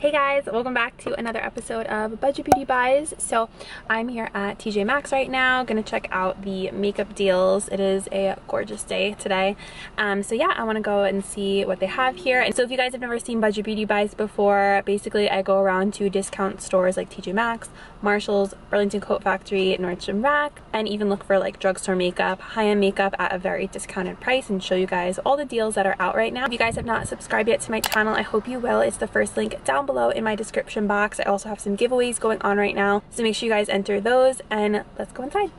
Hey guys, welcome back to another episode of Budget Beauty Buys. So I'm here at TJ Maxx right now, gonna check out the makeup deals. It is a gorgeous day today. So yeah, I wanna go and see what they have here. And so if you guys have never seen Budget Beauty Buys before, basically I go around to discount stores like TJ Maxx, Marshalls, Burlington Coat Factory, Nordstrom Rack, and even look for like drugstore makeup, high-end makeup at a very discounted price and show you guys all the deals that are out right now. If you guys have not subscribed yet to my channel, I hope you will. It's the first link down below in my description box. I also have some giveaways going on right now, so make sure you guys enter those and let's go inside.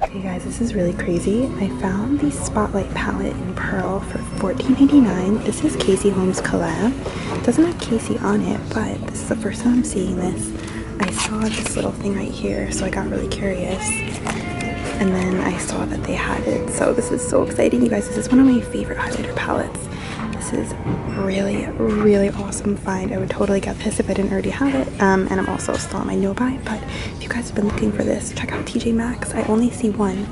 Okay guys, this is really crazy. I found the Spotlight palette in Pearl for $14.89. This is Casey Holmes collab. It doesn't have Casey on it, but this is the first time I'm seeing this. I saw this little thing right here, so I got really curious. And then I saw that they had it, so this is so exciting. You guys, this is one of my favorite highlighter palettes. This is really awesome find. I would totally get this if I didn't already have it. And I'm also still on my no buy, but if you guys have been looking for this, check out TJ Maxx. I only see one,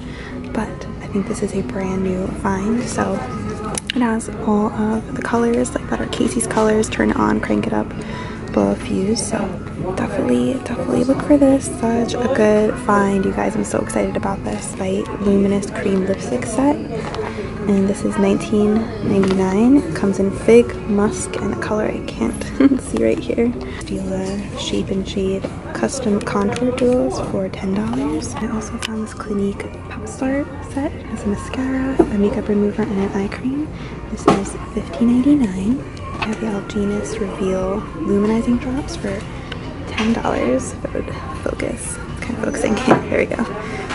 but I think this is a brand new find. So it has all of the colors like that are Casey's colors. Turn it on, crank it up, blow a fuse. So definitely look for this. Such a good find, you guys. I'm so excited about this. Light Luminous Cream Lipstick Set. And this is $19.99. It comes in Fig, Musk, and a color I can't see right here. Stila Shape and Shade Custom Contour Duos for $10. I also found this Clinique Pep Start set. It has a mascara, a makeup remover, and an eye cream. This is $15.99. I have the Algenus Reveal Luminizing Drops for $10. If it would focus. It's kind of focusing. There we go.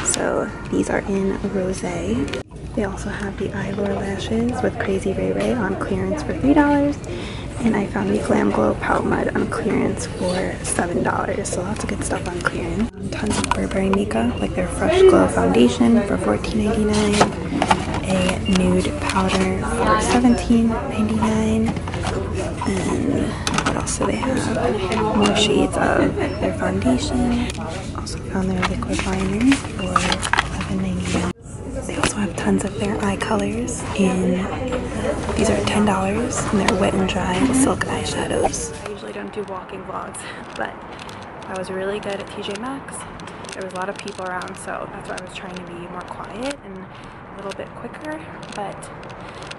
So these are in Rosé. They also have the Eyelure Lashes with Crazy Ray Ray on clearance for $3. And I found the Glam Glow Pout Mud on clearance for $7. So lots of good stuff on clearance. Tons of Burberry makeup, like their Fresh Glow Foundation for $14.99. A nude powder for $17.99. And what else do they have? More shades of their foundation. Also found their liquid liner for $11.99. They also have tons of their eye colors in, these are $10, and they're wet and dry silk eyeshadows. I usually don't do walking vlogs, but that was really good at TJ Maxx. There was a lot of people around, so that's why I was trying to be more quiet and a little bit quicker. But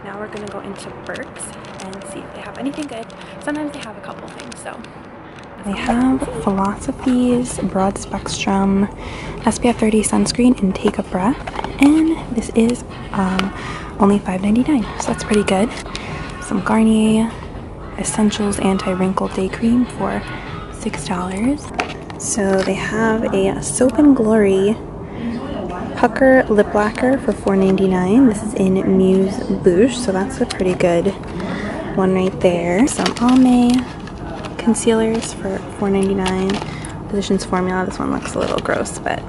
now we're gonna go into Burke's and see if they have anything good. Sometimes they have a couple things, so. They have Philosophy's Broad Spectrum SPF 30 sunscreen and Take a Breath, and this is only $5.99, so that's pretty good. Some Garnier Essentials Anti-Wrinkle Day Cream for $6. So they have a Soap and Glory Pucker Lip Lacquer for $4.99. This is in Muse Bouche, so that's a pretty good one right there. Some Almay concealers for $4.99. Physicians Formula, this one looks a little gross, but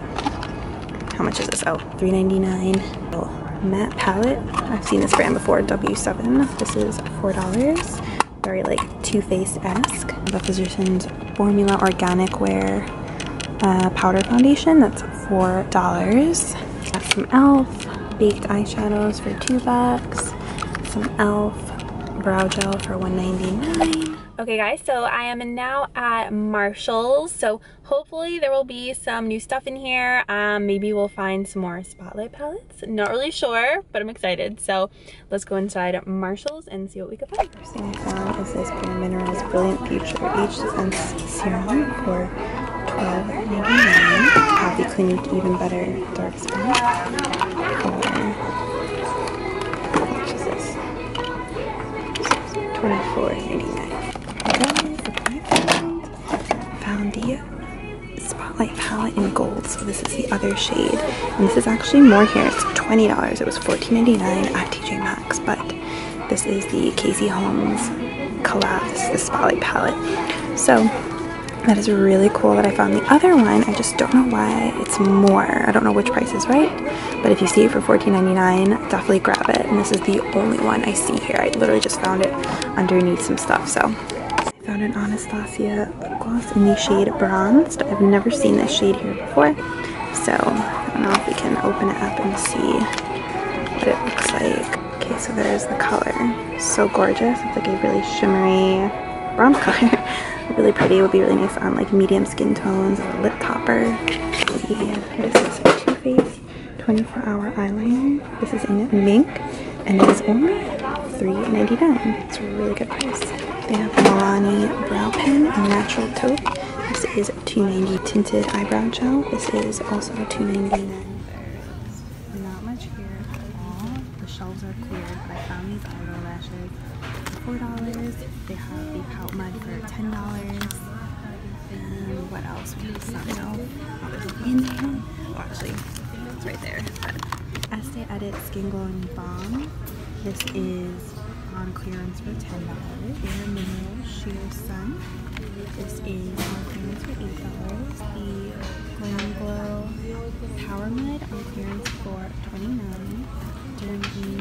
how much is this? Oh, $3.99. Oh, matte palette. I've seen this brand before, W7. This is $4. Very like Too Faced-esque. The Physicians Formula Organic Wear powder foundation, that's $4. Got some e.l.f. baked eyeshadows for $2. Some e.l.f. brow gel for $1.99. Okay guys, so I am now at Marshalls, so hopefully there will be some new stuff in here. Maybe we'll find some more Spotlight palettes. Not really sure, but I'm excited. So let's go inside Marshalls and see what we can find. First thing I found is this Bare Minerals Brilliant Future Age Defense Serum for $12.99. I have the Clinique Even Better Dark Spot for, how much is this? $24.99. Found the Spotlight palette in gold, so this is the other shade, and this is actually more here. It's $20. It was $14.99 at TJ Maxx, but this is the Casey Holmes collab. This is the Spotlight palette, so that is really cool that I found the other one. I just don't know why it's more. I don't know which price is right, but if you see it for $14.99, definitely grab it. And this is the only one I see here. I literally just found it underneath some stuff. So I found an Anastasia lip gloss in the shade Bronzed. I've never seen this shade here before, so I don't know if we can open it up and see what it looks like. Okay, so there's the color. So gorgeous. It's like a really shimmery bronze color. Really pretty. It would be really nice on like medium skin tones as a lip topper. And this is Too Faced 24-hour eyeliner. This is in mink and it is only $3.99. It's a really good price. They have Milani brow pen and natural taupe. This is $2.90. Tinted eyebrow gel. This is also $2.99. There's not much here at all. The shelves are cleared, but I found these eyebrow lashes for $4. They have the Pout Mud for $10. And what else? We have some else in there. Oh, actually, it's right there. But Estee Edit Skin Glowing Balm. This is on clearance for $10. Bare Mineral Sheer Sun. This is on clearance for $8. The Glam Glow Power Mud on clearance for $29. Dirty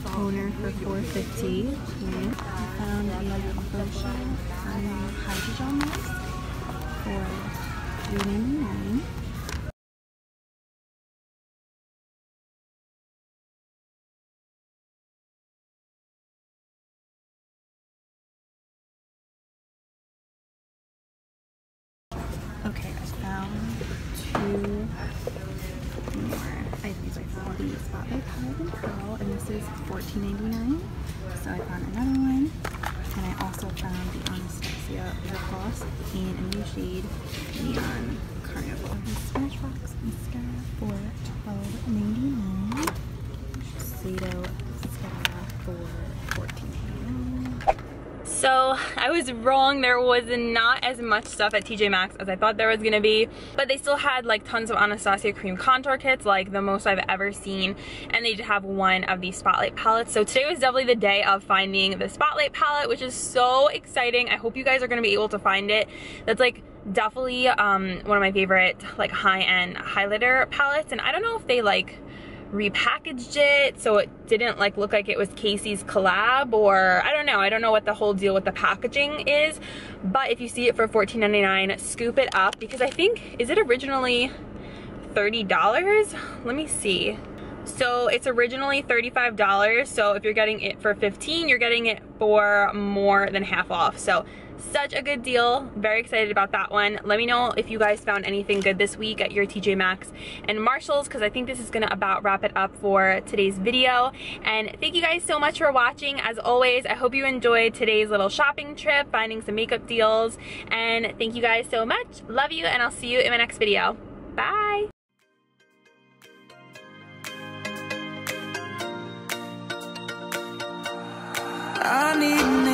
Toner for $4.50. I found a Boscia Hydrogel Mask for $3.99. Okay, I found two more items. I found the Spotlight Palette and Pearl, and this is $14.99. So I found another one, and I also found the Anastasia lip gloss in a new shade, Neon Carnival. The Smashbox mascara for $12.99. Shiseido mascara for $14.99. So I was wrong, there was not as much stuff at TJ Maxx as I thought there was gonna be, but they still had like tons of Anastasia cream contour kits, like the most I've ever seen, and they did have one of these Spotlight palettes. So today was definitely the day of finding the Spotlight palette, which is so exciting. I hope you guys are gonna be able to find it. That's like definitely one of my favorite like high-end highlighter palettes, and I don't know if they like repackaged it so it didn't like look like it was Casey's collab, or I don't know what the whole deal with the packaging is, but if you see it for $14.99, scoop it up, because I think, is it originally $30? Let me see. So it's originally $35, so if you're getting it for $15, you're getting it for more than half off. So such a good deal. Very excited about that one. Let me know if you guys found anything good this week at your TJ Maxx and Marshalls, because I think this is gonna about wrap it up for today's video. And thank you guys so much for watching. As always, I hope you enjoyed today's little shopping trip, finding some makeup deals, and thank you guys so much. Love you, and I'll see you in my next video. Bye. I need